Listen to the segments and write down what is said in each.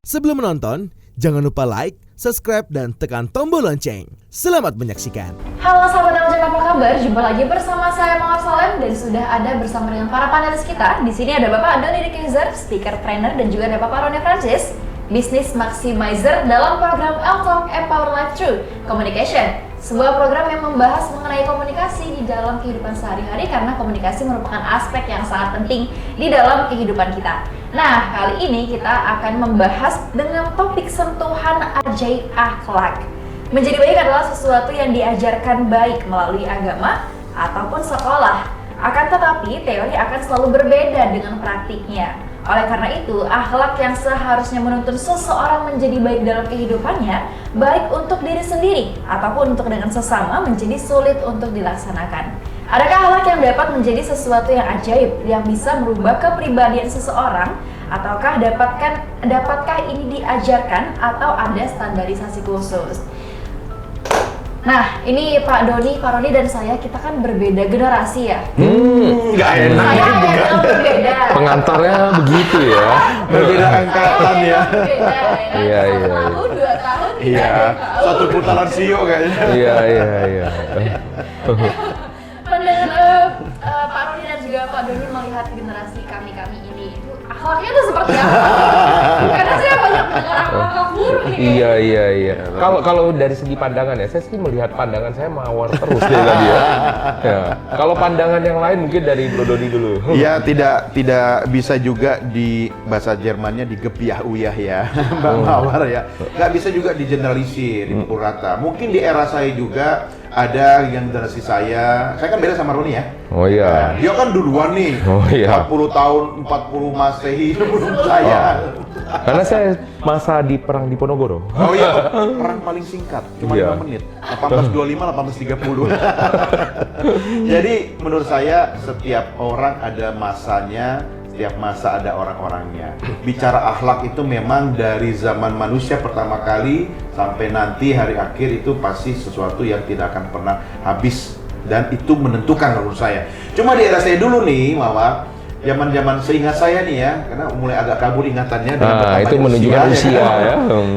Sebelum menonton, jangan lupa like, subscribe, dan tekan tombol lonceng. Selamat menyaksikan. Halo sahabat Eljen, apa kabar? Jumpa lagi bersama saya Mawar Salem dan sudah ada bersama dengan para panelis kita. Di sini ada Bapak Doni Dikaizer, speaker trainer, dan juga ada Bapak Roni Francis, business maximizer dalam program L-Talk Empower Life Through Communication. Sebuah program yang membahas mengenai komunikasi di dalam kehidupan sehari-hari karena komunikasi merupakan aspek yang sangat penting di dalam kehidupan kita. Nah, kali ini kita akan membahas dengan topik sentuhan ajaib akhlak. Menjadi baik adalah sesuatu yang diajarkan baik melalui agama ataupun sekolah. Akan tetapi, teori akan selalu berbeda dengan praktiknya. Oleh karena itu, akhlak yang seharusnya menuntun seseorang menjadi baik dalam kehidupannya, baik untuk diri sendiri ataupun untuk dengan sesama, menjadi sulit untuk dilaksanakan. Adakah akhlak yang dapat menjadi sesuatu yang ajaib yang bisa merubah kepribadian seseorang? Ataukah dapatkah ini diajarkan atau ada standarisasi khusus? Nah, ini Pak Doni, Pak Roni, dan saya, kita kan berbeda generasi ya. Nggak enak. Saya yang berbeda. Pengantarnya begitu ya. Berbeda angkatan ya. Berbeda, ya kan? Iya, Satu iya. tahun, 2 tahun, Iya, 3 tahun. satu putaran sio kayaknya. Iya. Pandangan Pak Roni dan juga Pak Doni melihat generasi kami ini, itu akhlaknya itu seperti apa? Karena saya banyak mendengar akhlak buruk nih. Iya. Kalau dari segi pandangan ya, saya sih melihat pandangan saya mawar terus dari tadi ya. Ya. Kalau pandangan yang lain mungkin dari Bro Doni dulu. Iya, tidak bisa juga di bahasa Jermannya digepiah uyah ya, Mbak Mawar ya. Nggak bisa juga digeneralisir, dipukul rata. Mungkin di era saya juga ada yang generasi saya kan beda sama Roni ya. Oh iya. Nah, dia kan duluan nih. Oh iya. 40 tahun, 40 Masehi sebelum saya. Karena saya masa di perang di Ponorogo. Oh iya, perang paling singkat, cuma Iya. 5 menit. 1825, 1830. Jadi menurut saya setiap orang ada masanya, setiap masa ada orang-orangnya. Bicara akhlak itu memang dari zaman manusia pertama kali sampai nanti hari akhir itu pasti sesuatu yang tidak akan pernah habis dan itu menentukan menurut saya. Cuma di era saya dulu nih, Mawar, zaman seingat saya nih ya, karena mulai agak kabur ingatannya dengan bertambahnya Itu menunjukkan usia ya.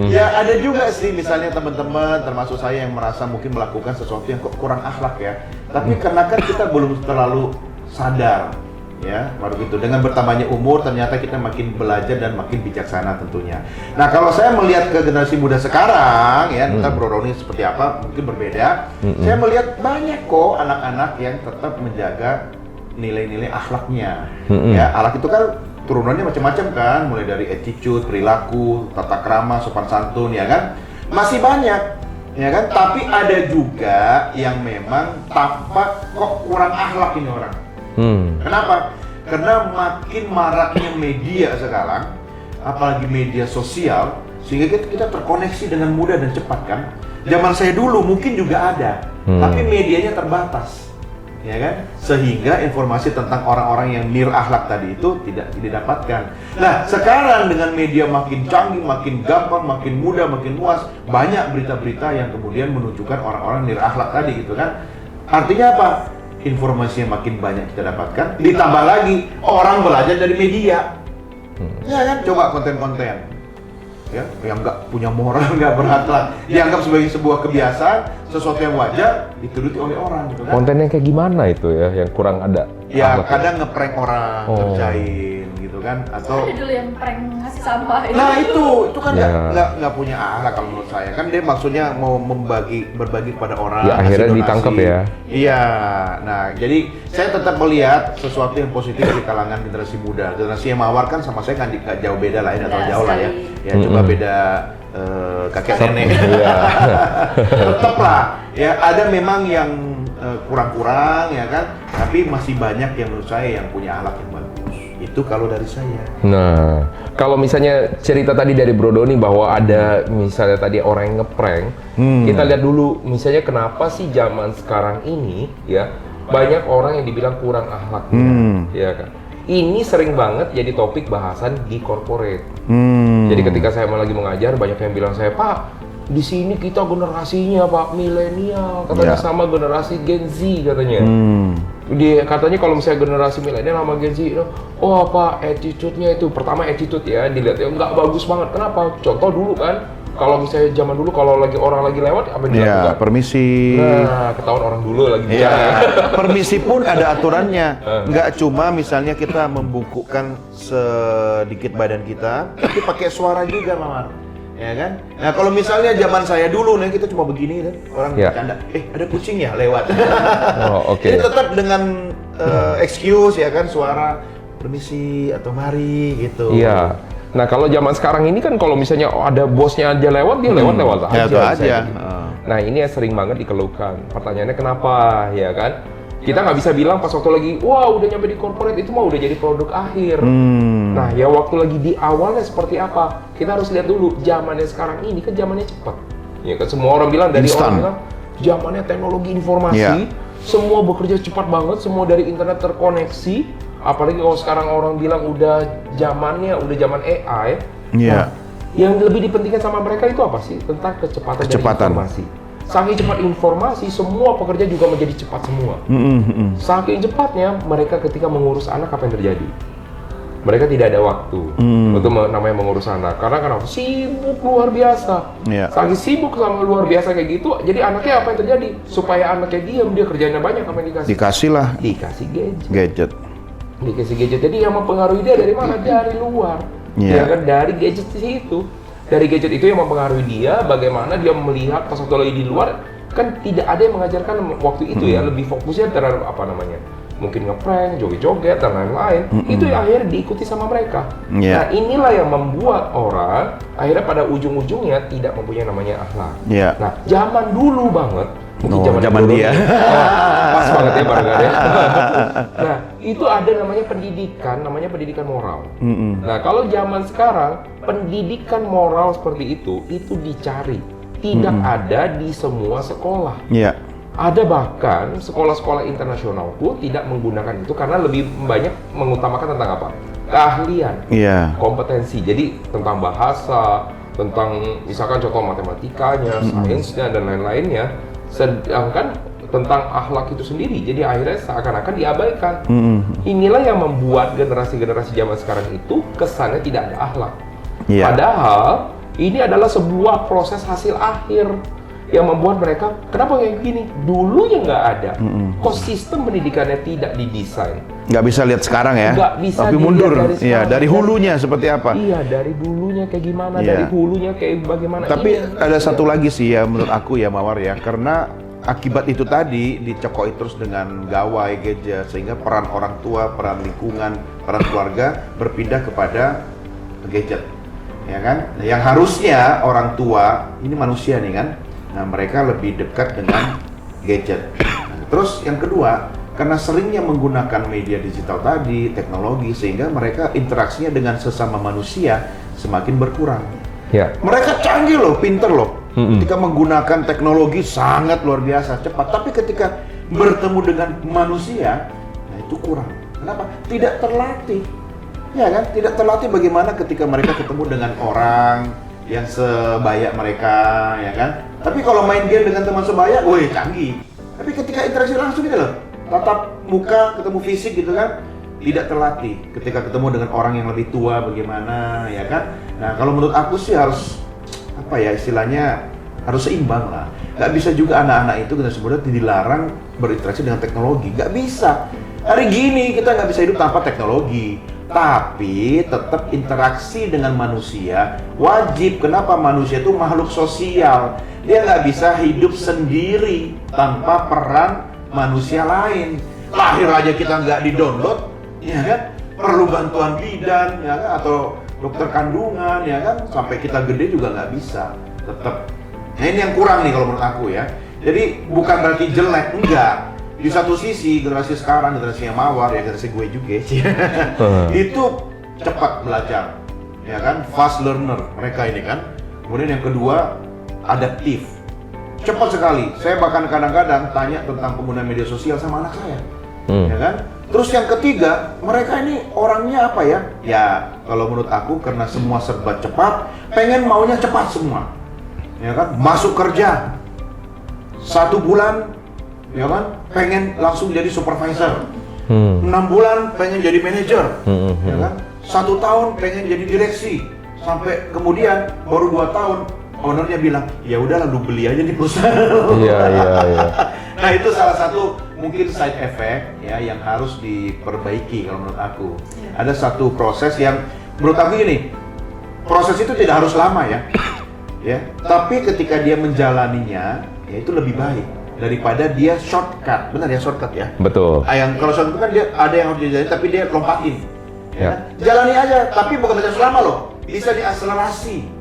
Ya ada juga sih misalnya teman-teman termasuk saya yang merasa mungkin melakukan sesuatu yang kok kurang akhlak ya. Tapi karena kan kita belum terlalu sadar ya, baru gitu. Dengan bertambahnya umur ternyata kita makin belajar dan makin bijaksana tentunya. Nah kalau saya melihat ke generasi muda sekarang ya, entah Bro Roni seperti apa mungkin berbeda. Saya melihat banyak kok anak-anak yang tetap menjaga nilai-nilai akhlaknya. Ya, akhlak itu kan turunannya macam-macam kan, mulai dari attitude, perilaku, tata krama, sopan santun ya kan. Masih banyak ya kan, tapi ada juga yang memang tampak kok kurang akhlak ini orang. Kenapa? Karena makin maraknya media sekarang, apalagi media sosial, sehingga kita terkoneksi dengan mudah dan cepat kan. Zaman saya dulu mungkin juga ada, tapi medianya terbatas. Ya kan, sehingga informasi tentang orang-orang yang akhlak tadi itu tidak didapatkan. Nah, sekarang dengan media makin canggih, makin gampang, makin mudah, makin luas, banyak berita-berita yang kemudian menunjukkan orang-orang akhlak tadi gitu kan. Artinya apa? Informasi yang makin banyak kita dapatkan, ditambah lagi orang belajar dari media. Ya kan, coba konten-konten ya, yang nggak punya moral, nggak berakhlak, dianggap sebagai sebuah kebiasaan, sesuatu yang wajar, dituruti oleh orang gitu kan. Kontennya kayak gimana itu ya, yang kurang ada? Ya akhlaknya? kadang ngeprank orang, ngerjain gitu kan, atau Ada dulu yang prank ngasih sampah itu. nah itu kan Ya. nggak punya akhlak kalau menurut saya kan. Dia maksudnya mau berbagi kepada orang, Ya, akhirnya ngasih donasi. ditangkap ya. Iya, nah jadi saya tetap melihat sesuatu yang positif di kalangan generasi muda. Generasi yang Mawar kan sama saya kan nggak jauh beda lah ya, nggak terlalu Beda jauh lah ya. sekali. Ya cuma beda kakek nenek. Iya. Tetap lah ya, ada memang yang kurang-kurang ya kan, tapi masih banyak yang menurut saya yang punya akhlak yang bagus. Itu kalau dari saya. Nah, kalau misalnya cerita tadi dari Bro Doni bahwa ada misalnya tadi orang yang ngeprank, kita lihat dulu misalnya kenapa sih zaman sekarang ini ya banyak orang yang dibilang kurang akhlaknya, ya kan? Ini sering banget jadi topik bahasan di corporate. Jadi ketika saya lagi mengajar, banyak yang bilang saya, Pak, di sini kita generasinya Pak milenial, katanya Ya. sama generasi Gen Z katanya. Katanya kalau misalnya generasi milenial sama Gen Z, oh apa attitude-nya itu, pertama attitude ya dilihat ya nggak bagus banget. Kenapa? Contoh dulu kan, kalau misalnya zaman dulu kalau lagi orang lagi lewat apa yang Ya, dilakukan? permisi. Nah, ketahuan orang dulu lagi Ya, bicara. permisi pun ada aturannya. Nggak cuma misalnya kita membungkukkan sedikit badan kita, tapi pakai suara juga, Mawar. Ya kan? Nah, kalau misalnya zaman saya dulu nih kita cuma begini kan, orang Ya. bercanda, ada kucing ya lewat. Oh, oke. Jadi tetap dengan excuse ya kan, suara permisi atau mari gitu. Iya. Nah kalau zaman sekarang ini kan kalau misalnya ada bosnya aja lewat, dia lewat Ya, aja. itu aja. misalnya. Nah ini yang sering banget dikeluhkan. Pertanyaannya kenapa, ya kan? Kita nggak bisa bilang pas waktu lagi, wah udah nyampe di corporate itu mah udah jadi produk akhir. Nah ya waktu lagi di awalnya seperti apa? Kita harus lihat dulu zamannya sekarang ini kan zamannya cepat. Ya kan semua orang bilang dari Instan. orang bilang zamannya teknologi informasi, Iya. semua bekerja cepat banget, semua dari internet terkoneksi. Apalagi kalau sekarang orang bilang udah zaman AI. Iya. Nah, yang lebih dipentingkan sama mereka itu apa sih? Tentang kecepatan. Dari informasi. Saking cepat informasi, semua pekerja juga menjadi cepat semua. Saking cepatnya, mereka ketika mengurus anak apa yang terjadi? Mereka tidak ada waktu untuk namanya mengurus anak. Karena kenapa? Sibuk luar biasa. Iya. Saking sibuk sama luar biasa kayak gitu, jadi anaknya apa yang terjadi? Supaya anaknya diam, dia kerjanya banyak apa yang dikasih? Dikasih lah Dikasih gadget. gadget. Dikasih gadget. Jadi yang mempengaruhi dia dari mana? Dari luar. Iya. Ya kan dari gadget itu. Dari gadget itu yang mempengaruhi dia bagaimana dia melihat pas waktu lagi di luar, kan tidak ada yang mengajarkan waktu itu ya, lebih fokusnya terhadap apa namanya? Mungkin ngeprank, joget-joget dan lain-lain. Itu yang akhirnya diikuti sama mereka. Iya. Nah, inilah yang membuat orang akhirnya pada ujung-ujungnya tidak mempunyai namanya akhlak. Iya. Nah, zaman dulu banget, mungkin Oh, zaman zaman dulu dia. nih. Pas banget ya barengan ya. Nah, itu ada namanya pendidikan moral. Nah, kalau zaman sekarang pendidikan moral seperti itu dicari. Tidak ada di semua sekolah. Iya. Ada bahkan sekolah-sekolah internasional pun tidak menggunakan itu karena lebih banyak mengutamakan tentang apa? Keahlian, Iya. kompetensi. Jadi tentang bahasa, tentang misalkan contoh matematikanya, sainsnya dan lain-lainnya. Sedangkan tentang akhlak itu sendiri, jadi akhirnya seakan-akan diabaikan. Inilah yang membuat generasi-generasi zaman sekarang itu kesannya tidak ada akhlak. Iya. Padahal ini adalah sebuah proses hasil akhir yang membuat mereka, kenapa kayak gini? Dulunya nggak ada. Kok sistem pendidikannya tidak didesain? Nggak bisa lihat sekarang ya. Nggak bisa Tapi dilihat mundur. dari Iya, sekarang. dari hulunya seperti apa. Iya, dari dulunya kayak gimana, Iya. dari hulunya kayak bagaimana. Tapi Ini- ada satu lagi sih ya menurut aku ya Mawar ya, karena akibat itu tadi dicekoi terus dengan gawai gadget sehingga peran orang tua, peran lingkungan, peran keluarga berpindah kepada gadget. Ya kan? Nah, yang harusnya orang tua ini manusia nih kan. Nah, mereka lebih dekat dengan gadget. Nah, terus yang kedua, karena seringnya menggunakan media digital tadi, teknologi, sehingga mereka interaksinya dengan sesama manusia semakin berkurang. Ya. Mereka canggih loh, pinter loh. Ketika menggunakan teknologi sangat luar biasa, cepat. Tapi ketika bertemu dengan manusia, nah itu kurang. Kenapa? Tidak terlatih. Ya kan? Tidak terlatih bagaimana ketika mereka ketemu dengan orang yang sebaya mereka, ya kan? Tapi kalau main game dengan teman sebaya, woi canggih. Tapi ketika interaksi langsung gitu loh, tatap muka, ketemu fisik gitu kan, tidak terlatih. Ketika ketemu dengan orang yang lebih tua bagaimana, ya kan? Nah, kalau menurut aku sih harus apa ya istilahnya, harus seimbang lah. Nggak bisa juga anak-anak itu kita sebenarnya dilarang berinteraksi dengan teknologi. Nggak bisa. Hari gini kita nggak bisa hidup tanpa teknologi. Tapi tetap interaksi dengan manusia wajib. Kenapa? Manusia itu makhluk sosial. Dia nggak bisa hidup sendiri tanpa peran manusia lain. Lahir aja kita nggak di-download, ya kan? Perlu bantuan bidan, ya kan? Atau dokter kandungan, ya kan? Sampai kita gede juga nggak bisa. Tetap. Nah ini yang kurang nih kalau menurut aku ya. Jadi bukan berarti jelek, enggak. Di satu sisi generasi sekarang, generasi yang Mawar ya, generasi gue juga itu cepat belajar, ya kan, fast learner mereka ini kan. Kemudian yang kedua adaptif, cepat sekali. Saya bahkan kadang-kadang tanya tentang penggunaan media sosial sama anak saya, ya kan. Terus yang ketiga, mereka ini orangnya apa ya? Ya kalau menurut aku karena semua serba cepat, pengen maunya cepat semua. ya kan, masuk kerja 1 bulan, ya kan, pengen langsung jadi supervisor, 6 bulan pengen jadi manajer, ya kan, 1 tahun pengen jadi direksi, sampai kemudian baru 2 tahun ownernya bilang, ya udah lalu beli aja di perusahaan. Iya. Nah itu salah satu mungkin side effect ya yang harus diperbaiki kalau menurut aku. Ada satu proses yang menurut aku gini, proses itu tidak harus lama ya. Tapi ketika dia menjalaninya, ya itu lebih baik daripada dia shortcut. Benar ya, shortcut ya. Betul. Yang kalau shortcut kan dia ada yang harus dijalani tapi dia lompatin. Ya. Jalani aja, tapi bukan bisa selama loh. Bisa diakselerasi.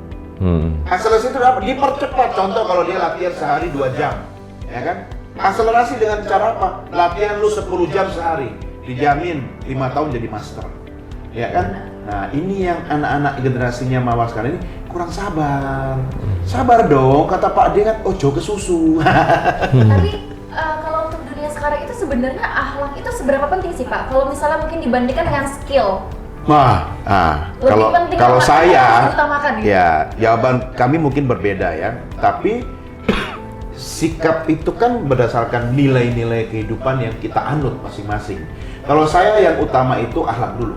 Akselerasi itu apa? Dipercepat. Contoh kalau dia latihan sehari 2 jam, ya kan? Akselerasi dengan cara apa? Latihan lu 10 jam sehari, dijamin 5 tahun jadi master, ya kan? Nah ini yang anak-anak generasinya Mawar sekarang ini kurang sabar. Sabar dong, kata Pak D kan, ojo ke susu. Tapi kalau untuk dunia sekarang itu sebenarnya akhlak itu seberapa penting sih Pak? Kalau misalnya mungkin dibandingkan dengan skill. Kalau penting kalau apa yang saya, harus diutamakan, gitu? ya jawaban kami mungkin berbeda ya. Tapi sikap itu kan berdasarkan nilai-nilai kehidupan yang kita anut masing-masing. Kalau saya yang utama itu akhlak dulu.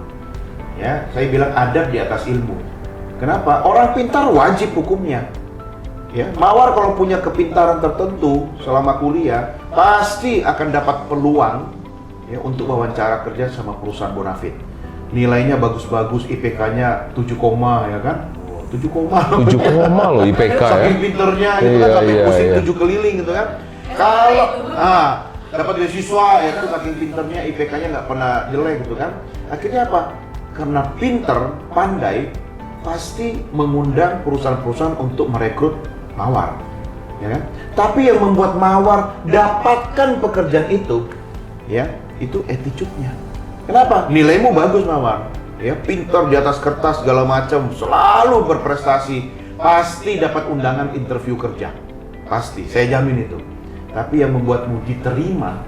Ya, saya bilang adab di atas ilmu. Kenapa? Orang pintar wajib hukumnya. Ya, Mawar kalau punya kepintaran tertentu selama kuliah pasti akan dapat peluang ya untuk wawancara kerja sama perusahaan bonafit. Nilainya bagus-bagus, IPK-nya 7, ya kan? 7 loh IPK ya. Saking pinternya gitu kan, sampai pusing 7 keliling gitu kan. Kalau dapat beasiswa ya kan, saking pinternya IPK-nya nggak pernah jelek gitu kan. Akhirnya apa? Karena pinter, pandai, pasti mengundang perusahaan-perusahaan untuk merekrut Mawar, ya kan? Tapi yang membuat Mawar dapatkan pekerjaan itu, ya, itu attitude-nya. Kenapa? Nilaimu bagus Mawar, ya, pintar di atas kertas segala macam, selalu berprestasi, pasti dapat undangan interview kerja, pasti, saya jamin itu. Tapi yang membuatmu diterima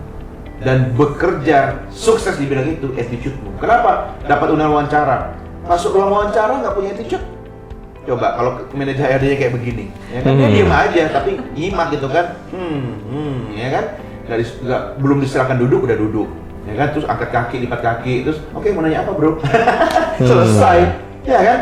dan bekerja sukses di bidang itu, attitude-mu. Kenapa? Dapat undangan wawancara, masuk ruang wawancara nggak punya attitude. Coba kalau manajer HRD-nya kayak begini, ya kan, dia diem aja tapi nyimak gitu kan, ya kan, belum diserahkan duduk udah duduk. Ya kan, terus angkat kaki, lipat kaki, terus oke, mau nanya apa bro? Selesai, ya kan?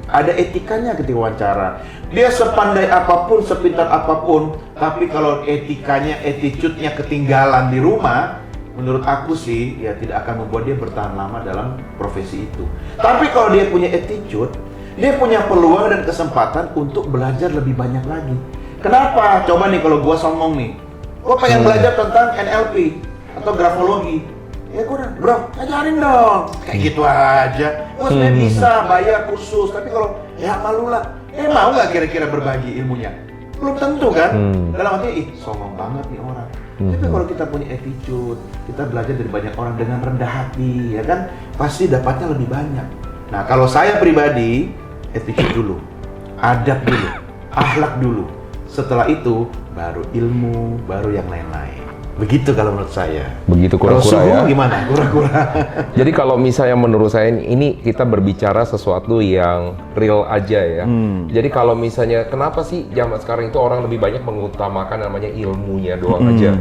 Ada etikanya ketika wawancara. Dia sepandai apapun, sepintar apapun, tapi kalau etikanya, attitude-nya ketinggalan di rumah, menurut aku sih, ya tidak akan membuat dia bertahan lama dalam profesi itu. Tapi kalau dia punya attitude, dia punya peluang dan kesempatan untuk belajar lebih banyak lagi. Kenapa? Coba nih kalau gua sombong nih, gua pengen belajar tentang NLP atau grafologi. Ya gue udah, bro, ajarin dong. Kayak gitu aja. Gue sebenarnya bisa bayar kursus, tapi kalau ya malu lah. Mau nggak kira-kira berbagi ilmunya? Belum tentu kan? Dalam arti, sombong banget nih orang. Tapi kalau kita punya attitude, kita belajar dari banyak orang dengan rendah hati, ya kan? Pasti dapatnya lebih banyak. Nah, kalau saya pribadi, attitude dulu, adab dulu, akhlak dulu. Setelah itu, baru ilmu, baru yang lain-lain. Begitu kalau menurut saya. Begitu kura-kura ya. Gimana? Kura-kura. Jadi kalau misalnya menurut saya ini kita berbicara sesuatu yang real aja ya. Jadi kalau misalnya kenapa sih zaman sekarang itu orang lebih banyak mengutamakan namanya ilmunya doang aja.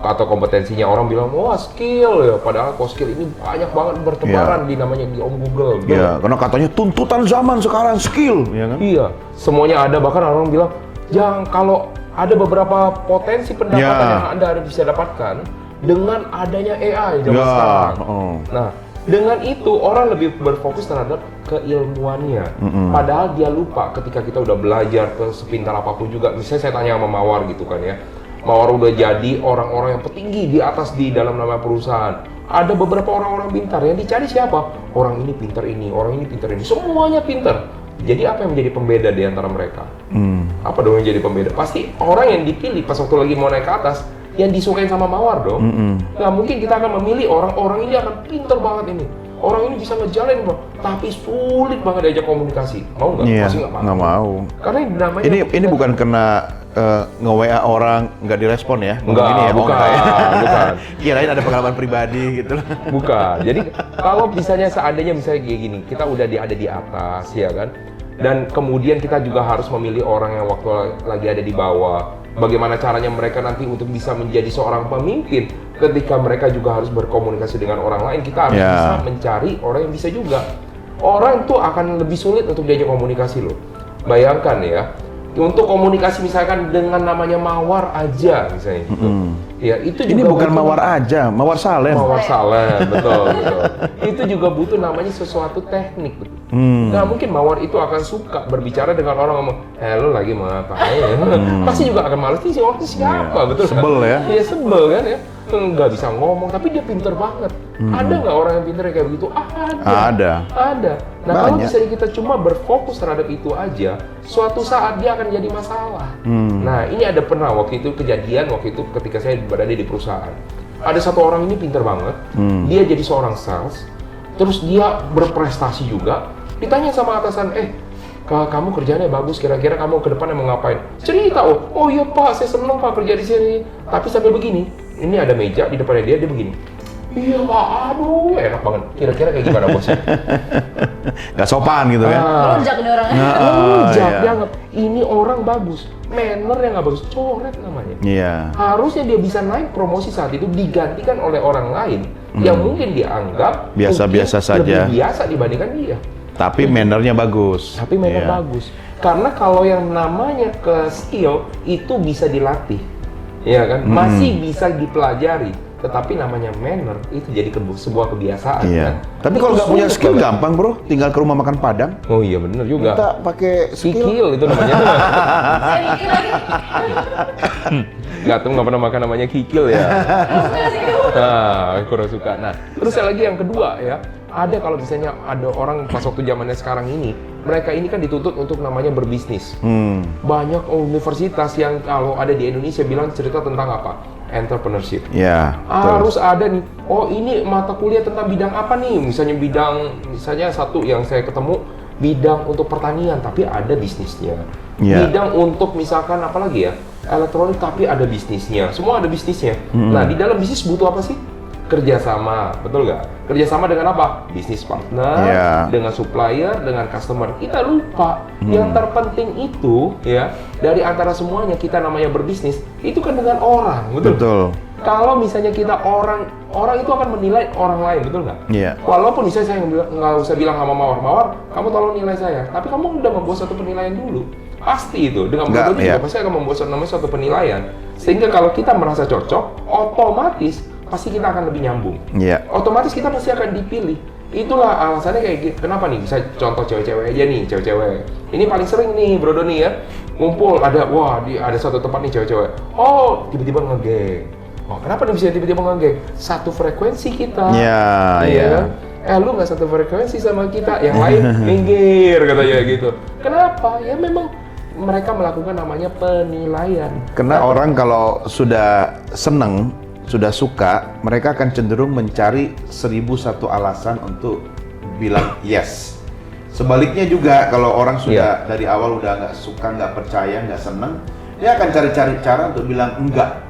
Atau kompetensinya, orang bilang, wah skill ya. Padahal kok skill ini banyak banget bertebaran di namanya di Google. Iya, karena katanya tuntutan zaman sekarang skill, ya kan? Iya, semuanya ada. Bahkan orang bilang, jangan kalau ada beberapa potensi pendapatan yang Anda bisa dapatkan dengan adanya AI zaman sekarang. Nah, dengan itu orang lebih berfokus terhadap keilmuannya. Padahal dia lupa ketika kita udah belajar ke sepintar apapun juga. Misalnya saya tanya sama Mawar gitu kan ya. Mawar udah jadi orang-orang yang petinggi di atas di dalam nama perusahaan. Ada beberapa orang-orang pintar yang dicari siapa? Orang ini pintar ini, orang ini pintar ini. Semuanya pintar. Jadi apa yang menjadi pembeda di antara mereka? Apa dong yang jadi pembeda? Pasti orang yang dipilih pas waktu lagi mau naik ke atas, yang disukain sama Mawar dong. Nah mungkin kita akan memilih orang-orang ini akan pintar bange ini. Orang ini bisa ngejalanin bang, tapi sulit banget diajak komunikasi. Mau nggak? Pasti nggak mau. Karena namanya ini bukan kena nge-WA orang nggak direspon ya? Enggak, ini ya, bukan. Kirain ada pengalaman pribadi gitu. Bukan. Jadi kalau misalnya seandainya misalnya kayak gini, kita udah ada di atas ya kan. Dan kemudian kita juga harus memilih orang yang waktu lagi ada di bawah. Bagaimana caranya mereka nanti untuk bisa menjadi seorang pemimpin ketika mereka juga harus berkomunikasi dengan orang lain. Kita harus bisa mencari orang yang bisa juga. Orang itu akan lebih sulit untuk diajak komunikasi loh. Bayangkan ya, untuk komunikasi misalkan dengan namanya Mawar aja misalnya gitu. Ya, itu juga Ini bukan butuh- Mawar aja, Mawar Salem. Mawar Salem, betul, betul. Itu juga butuh namanya sesuatu teknik, betul. Nggak mungkin Mawar itu akan suka berbicara dengan orang ngomong, lo lagi mau ngapain? Pasti juga akan males, sih orang itu siapa, betul kan? Sebel ya? Iya, sebel kan ya. Nggak bisa ngomong, tapi dia pinter banget. Ada nggak orang yang pinter kayak begitu? Ada. Nah, kalau Banyak. misalnya kita cuma berfokus terhadap itu aja, suatu saat dia akan jadi masalah. Nah, ini ada pernah waktu itu kejadian, waktu itu ketika saya berada di perusahaan. Ada satu orang ini pinter banget, dia jadi seorang sales, terus dia berprestasi juga. Ditanya sama atasan, kamu kerjanya bagus, kira-kira kamu ke depan mau ngapain? Cerita, oh iya Pak, saya seneng Pak kerja di sini. Tapi sambil begini, ini ada meja di depannya dia begini. Iya Pak, aduh enak banget. Kira-kira kayak gimana bosnya? Gak sopan gitu kan? Melunjak nih orangnya. Melunjak, iya. dianggap ini orang bagus, manner yang nggak bagus, coret namanya. Iya. Harusnya dia bisa naik promosi saat itu digantikan oleh orang lain yang mungkin dianggap Biasa-biasa mungkin saja. lebih biasa dibandingkan dia. Tapi mannernya bagus. Tapi memang Iya. bagus. Karena kalau yang namanya ke skill itu bisa dilatih. Ya kan? Masih bisa dipelajari. Tetapi namanya manner itu jadi sebuah kebiasaan Iya. kan. Tapi Itu kalau nggak punya sulit skill banget. gampang bro, tinggal ke rumah makan Padang. Oh iya bener juga. Kita pakai skill. Kikil itu namanya. Saya mikir lagi. Nggak tahu nggak pernah makan namanya kikil ya. Nah, kurang suka. Nah, terus yang lagi yang kedua ya, ada kalau misalnya ada orang pas waktu zamannya sekarang ini, mereka ini kan dituntut untuk namanya berbisnis. Banyak universitas yang kalau ada di Indonesia bilang cerita tentang apa? Entrepreneurship. Ya. Harus ada nih. Oh ini mata kuliah tentang bidang apa nih? Misalnya satu yang saya ketemu bidang untuk pertanian, tapi ada bisnisnya. Iya. Bidang untuk misalkan apa lagi ya? Elektronik, tapi ada bisnisnya. Semua ada bisnisnya. Nah di dalam bisnis butuh apa sih? Kerjasama, betul nggak? Kerjasama dengan apa? Bisnis partner, Iya. dengan supplier, dengan customer. Kita lupa yang terpenting itu ya dari antara semuanya kita namanya berbisnis itu kan dengan orang, betul? Betul. Kalau misalnya kita orang itu akan menilai orang lain, betul nggak? Iya. Walaupun misalnya saya nggak usah bilang sama Mawar, kamu tolong nilai saya. Tapi kamu udah membuat satu penilaian dulu. Pasti itu dengan Nggak, metode iya. juga pasti akan membuat namanya suatu penilaian. Sehingga kalau kita merasa cocok, otomatis pasti kita akan lebih nyambung. Iya. Otomatis kita pasti akan dipilih. Itulah alasannya kayak gitu. Kenapa nih? Bisa contoh cewek-cewek aja nih, cewek-cewek. Ini paling sering nih, Bro Doni ya. Ngumpul ada satu tempat nih cewek-cewek. Oh, tiba-tiba ngegeng. Oh, kenapa nih bisa tiba-tiba ngegeng? Satu frekuensi kita. Iya, iya. Kan? Lu nggak satu frekuensi sama kita, yang lain minggir katanya gitu. Kenapa? Ya memang mereka melakukan namanya penilaian. Karena orang kalau sudah seneng, sudah suka, mereka akan cenderung mencari 1001 alasan untuk bilang yes. Sebaliknya juga kalau orang sudah dari awal udah nggak suka, nggak percaya, nggak seneng, dia akan cari-cari cara untuk bilang enggak.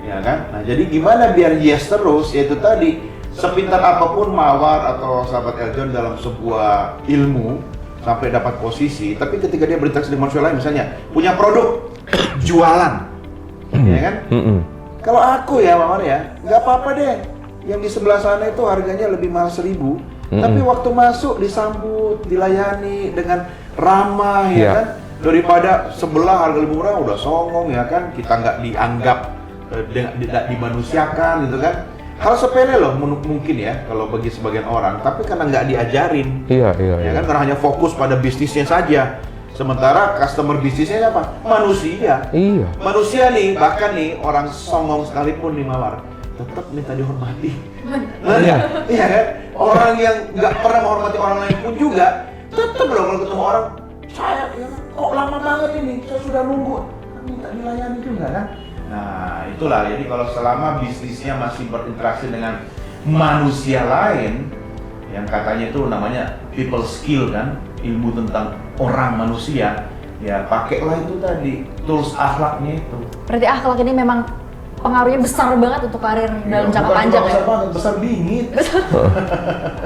Ya kan? Nah jadi gimana biar yes terus? Yaitu tadi, sepintar apapun Mawar atau sahabat Eljon dalam sebuah ilmu sampai dapat posisi, tapi ketika dia berinteraksi dengan manusia lain, misalnya punya produk jualan, ya kan? Kalau aku ya Mawar ya, nggak apa-apa deh. Yang di sebelah sana itu harganya lebih mahal 1.000, tapi waktu masuk disambut, dilayani dengan ramah, ya kan? Daripada sebelah harga lebih murah udah songong, ya kan? Kita nggak dianggap, tidak dimanusiakan, gitu kan? Hal sepele loh mungkin ya kalau bagi sebagian orang, tapi karena nggak diajarin, ya kan? Karena hanya fokus pada bisnisnya saja. Sementara customer bisnisnya apa? Manusia. Iya. Manusia nih, bahkan nih orang songong sekalipun nih Mawar, tetap minta dihormati. Iya kan? Orang yang nggak pernah menghormati orang lain pun juga tetap loh kalau ketemu orang, saya ya, kok lama banget ini, saya sudah nunggu, minta dilayani juga kan? Nah itulah, jadi kalau selama bisnisnya masih berinteraksi dengan manusia lain, yang katanya itu namanya people skill kan, ilmu tentang orang manusia, ya pakailah itu tadi, tools akhlaknya itu. Berarti akhlak ini memang pengaruhnya besar banget untuk karir dalam jangka panjang ya? Besar banget, besar bingit.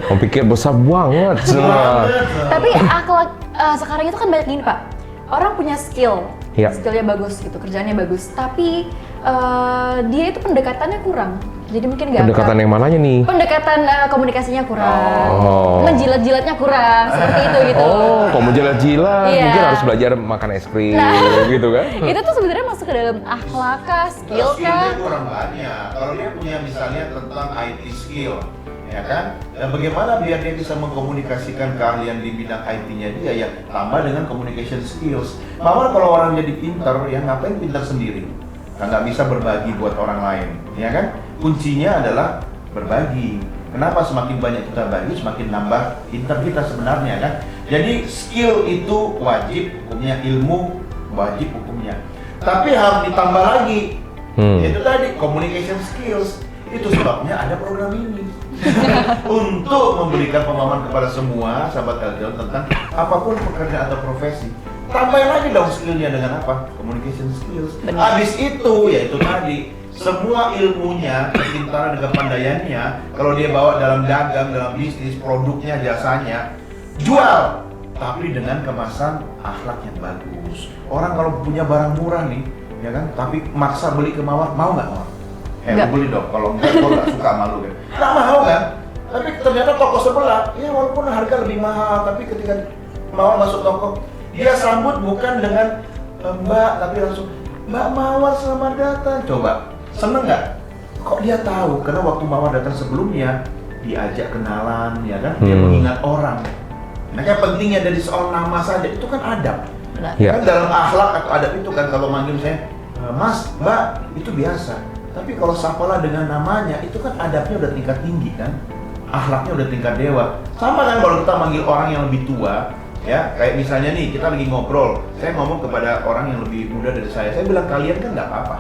Kamu pikir besar banget semua. Tapi akhlak sekarang itu kan banyak gini Pak, orang punya skill, Iya. skillnya bagus gitu, kerjaannya bagus, tapi dia itu pendekatannya kurang. Jadi mungkin nggak Pendekatan yang mananya nih? pendekatan komunikasinya kurang, Oh. menjilat-jilatnya kurang, seperti itu gitu. Oh, kok menjilat-jilat, Iya. mungkin harus belajar makan es krim, gitu kan? Itu tuh sebenarnya masuk ke dalam akhlak kah, skill Skillnya kah? kurang banyak. Kalau dia punya misalnya tentang IT skill, ya kan? Dan bagaimana biar dia bisa mengkomunikasikan keahlian di bidang IT-nya dia, ya tambah dengan communication skills. Mama kalau orang jadi pintar, ya ngapain pintar sendiri? Nggak bisa berbagi buat orang lain, ya kan? Kuncinya adalah berbagi. Kenapa semakin banyak kita bagi, semakin nambah pintar kita sebenarnya kan? Jadi skill itu wajib hukumnya, ilmu wajib hukumnya. Tapi harus ditambah lagi, itu tadi communication skills. Itu sebabnya ada program ini untuk memberikan pemahaman kepada semua sahabat Eljon tentang apapun pekerjaan atau profesi. Tambahin lagi dong skillnya dengan apa? Communication skills. Habis itu, ya itu tadi, semua ilmunya, kepintaran dan kepandaiannya, kalau dia bawa dalam dagang, dalam bisnis, produknya, jasanya, jual, tapi dengan kemasan akhlak yang bagus. Orang kalau punya barang murah nih, ya kan, tapi maksa beli ke Mawar, mau nggak Mawar? Nggak. Beli dong, kalau enggak, gue nggak suka malu kan. Nggak mau kan? Tapi ternyata toko sebelah, ya walaupun harga lebih mahal, tapi ketika Mawar masuk toko, dia sambut bukan dengan Mbak, tapi langsung Mbak Mawar selamat datang. Coba, seneng nggak? Kok dia tahu? Karena waktu Mawar datang sebelumnya, diajak kenalan, ya kan? Dia mengingat orang. Makanya pentingnya dari soal nama saja, itu kan adab. Iya. Kan dalam akhlak atau adab itu kan kalau manggil saya, Mas, Mbak, itu biasa. Tapi kalau sapalah dengan namanya, itu kan adabnya udah tingkat tinggi kan? Akhlaknya udah tingkat dewa. Sama kan kalau kita manggil orang yang lebih tua, ya kayak misalnya nih kita lagi ngobrol, saya ngomong kepada orang yang lebih muda dari saya bilang kalian kan nggak apa-apa,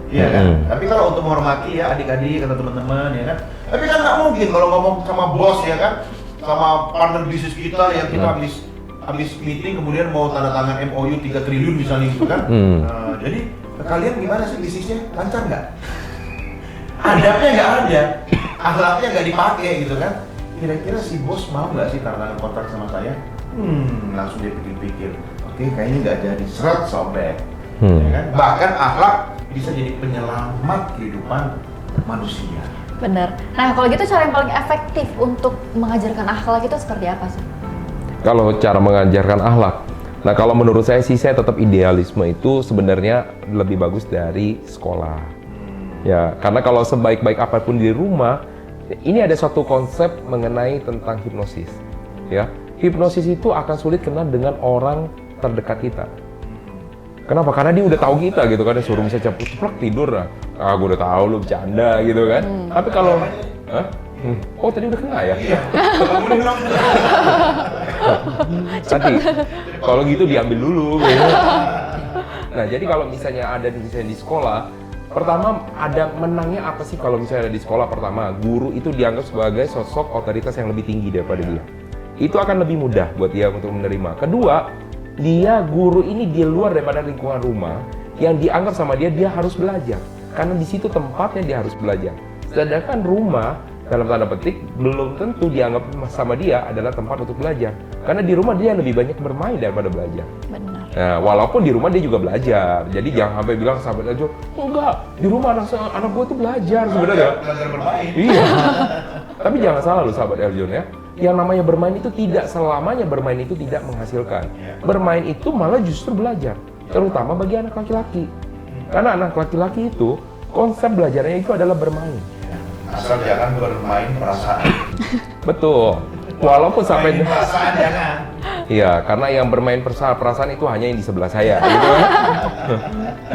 iya kan? Tapi kalau untuk menghormati ya adik-adik atau teman-teman ya kan, tapi kan nggak mungkin kalau ngomong sama bos ya kan, sama partner bisnis kita yang kita habis meeting kemudian mau tanda tangan MOU 3 triliun misalnya gitu kan. Jadi kalian gimana sih bisnisnya, lancar nggak? Adabnya nggak ada, akhlaknya nggak dipakai gitu kan. Kira-kira si bos mau nggak sih tanda tangan kontrak sama saya? Langsung dia pikir-pikir, oke kayaknya nggak jadi, seret sobek. Ya kan? Bahkan akhlak bisa jadi penyelamat kehidupan manusia. Bener. Nah kalau gitu cara yang paling efektif untuk mengajarkan akhlak itu seperti apa sih? Kalau cara mengajarkan akhlak, nah kalau menurut saya sih saya tetap idealisme itu sebenarnya lebih bagus dari sekolah. Ya, karena kalau sebaik-baik apapun di rumah, ini ada suatu konsep mengenai tentang hipnosis. Ya, hipnosis itu akan sulit kena dengan orang terdekat kita. Kenapa? Karena dia udah tahu kita gitu kan, dia suruh bisa ceplok tidur lah. Ah, gue udah tahu lu bercanda gitu kan. Tapi kalau, oh tadi udah kena ya? Iya. Nanti, kalau gitu diambil dulu. Gitu. Nah, jadi kalau misalnya ada di sekolah, pertama ada menangnya apa sih kalau misalnya ada di sekolah? Pertama, guru itu dianggap sebagai sosok otoritas yang lebih tinggi daripada dia. Itu akan lebih mudah buat dia untuk menerima. Kedua, guru ini di luar daripada lingkungan rumah, yang dianggap sama dia harus belajar. Karena di situ tempatnya dia harus belajar. Sedangkan rumah, dalam tanda petik, belum tentu dianggap sama dia adalah tempat untuk belajar. Karena di rumah dia lebih banyak bermain daripada belajar. Benar. Nah, walaupun di rumah dia juga belajar. Jadi jangan sampai bilang sahabat Eljon, enggak, di rumah anak gue tuh belajar sebenarnya. Belajar bermain. Iya. Tapi jangan salah loh sahabat Eljon ya. Yang namanya bermain itu tidak selamanya bermain itu tidak menghasilkan. Bermain itu malah justru belajar. Terutama bagi anak laki-laki. Karena anak laki-laki itu konsep belajarnya itu adalah bermain. Asal jangan bermain perasaan. Betul. Walaupun sampai Main perasaan jangan. iya, karena yang bermain perasaan itu hanya yang di sebelah saya. Gitu.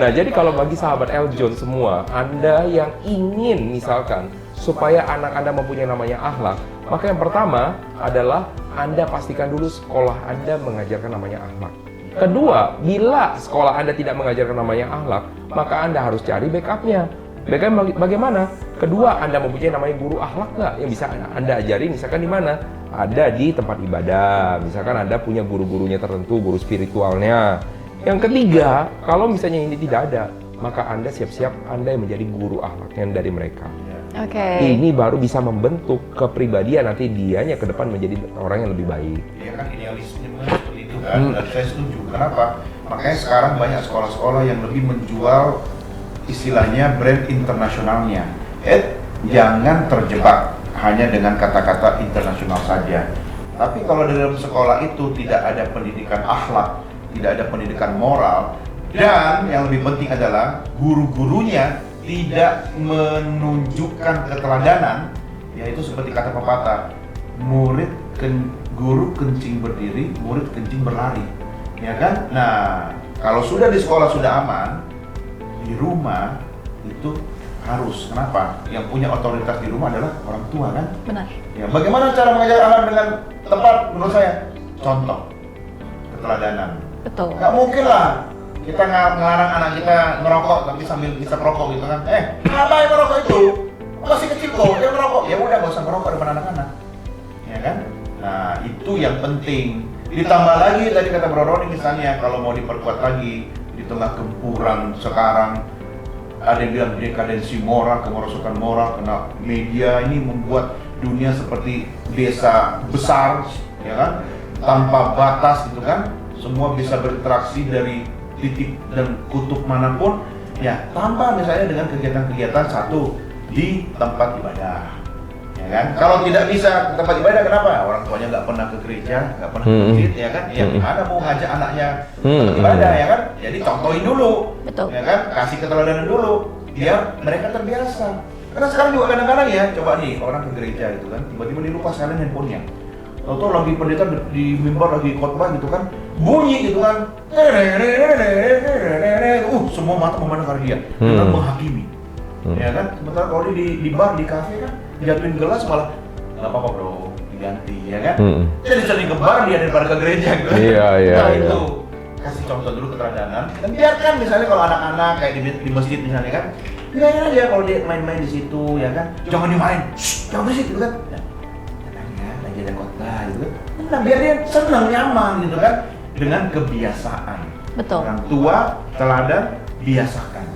Nah, jadi kalau bagi sahabat Eljon semua, Anda yang ingin misalkan supaya anak Anda mempunyai namanya akhlak, maka yang pertama adalah Anda pastikan dulu sekolah Anda mengajarkan namanya akhlak. Kedua, bila sekolah Anda tidak mengajarkan namanya akhlak, maka Anda harus cari backupnya. Backupnya bagaimana? Kedua, Anda mempunyai namanya guru akhlak nggak yang bisa Anda ajari, misalkan di mana? Ada di tempat ibadah, misalkan Anda punya guru-gurunya tertentu, guru spiritualnya. Yang ketiga, kalau misalnya ini tidak ada, maka Anda siap-siap Anda yang menjadi guru akhlaknya dari mereka. Oke. Ini baru bisa membentuk kepribadian nanti dianya ke depan menjadi orang yang lebih baik. Iya kan idealisme seperti itu kan, dan saya setuju. Kenapa? Makanya sekarang banyak sekolah-sekolah yang lebih menjual istilahnya brand internasionalnya. Jangan terjebak hanya dengan kata-kata internasional saja. Tapi kalau dalam sekolah itu tidak ada pendidikan akhlak, tidak ada pendidikan moral, dan yang lebih penting adalah guru-gurunya tidak menunjukkan keteladanan, yaitu seperti kata pepatah, guru kencing berdiri, murid kencing berlari, ya kan? Nah, kalau sudah di sekolah sudah aman, di rumah itu harus. Kenapa? Yang punya otoritas di rumah adalah orang tua, kan? Benar. Ya, bagaimana cara mengajar anak dengan tepat menurut saya? Contoh, keteladanan. Betul. Nggak mungkin lah kita ngelarang anak kita ngerokok tapi sambil bisa merokok gitu kan? Ngapain merokok itu? Masih kecil kok, dia merokok. Ya udah, nggak usah merokok depan anak-anak, ya kan? Nah, itu yang penting. Ditambah lagi tadi kata Bro Roni misalnya, kalau mau diperkuat lagi di tengah gempuran sekarang, ada yang bilang dekadensi moral, kemerosotan moral, karena media ini membuat dunia seperti desa besar, ya kan, tanpa batas gitu kan, semua bisa berinteraksi dari titik dan kutub manapun, ya, tanpa misalnya dengan kegiatan-kegiatan satu di tempat ibadah, ya kan. Kalau tidak bisa ke tempat ibadah, kenapa? Orang tuanya nggak pernah ke gereja, nggak pernah ke masjid, ya kan, ya gimana mau ngajak anaknya ke tempat ibadah, ya kan. Jadi contohin dulu. Betul. Ya kan, kasih keteladanan dulu biar mereka terbiasa. Karena sekarang juga kadang-kadang ya, coba nih orang ke gereja itu kan, tiba-tiba dia lupa silent handphonenya. Tahu-tahu lagi pendeta di mimbar lagi khotbah gitu kan, bunyi gitu kan, semua mata memandang ke dia dengan menghakimi. Ya kan, sementara kalau dia di bar, di kafe kan, jatuhin gelas malah nggak apa-apa bro, diganti, ya kan. Jadi sering ke bar dia daripada ke gereja gitu. Iya. Itu kasih contoh dulu keteladanan, dan biarkan misalnya kalau anak-anak kayak di masjid misalnya kan, biarin aja kalau dia main-main di situ, ya kan, jangan dimain, jangan berisik gitu kan, tenang ya, lagi ada khotbah gitu kan, nah biar dia senang, nyaman gitu kan, dengan kebiasaan. Betul. Orang tua, teladan, biasakan.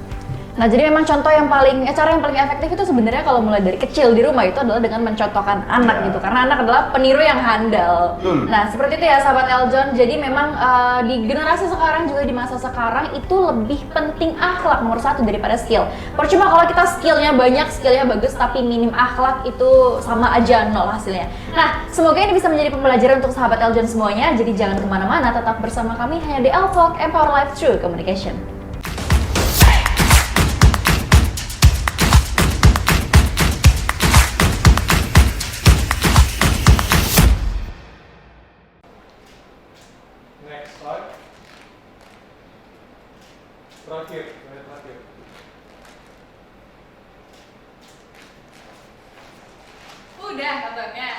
Nah, jadi memang contoh yang cara yang paling efektif itu sebenarnya kalau mulai dari kecil di rumah itu adalah dengan mencontohkan anak gitu, karena anak adalah peniru yang handal. Nah, seperti itu ya sahabat Eljon. Jadi memang di generasi sekarang juga di masa sekarang itu lebih penting akhlak nomor satu daripada skill. Percuma kalau kita skillnya banyak, skillnya bagus, tapi minim akhlak itu sama aja nol hasilnya. Nah, semoga ini bisa menjadi pembelajaran untuk sahabat Eljon semuanya. Jadi jangan kemana-mana, tetap bersama kami hanya di Eltalk, Empower Life Through Communication. Terakhir. Udah kabarnya.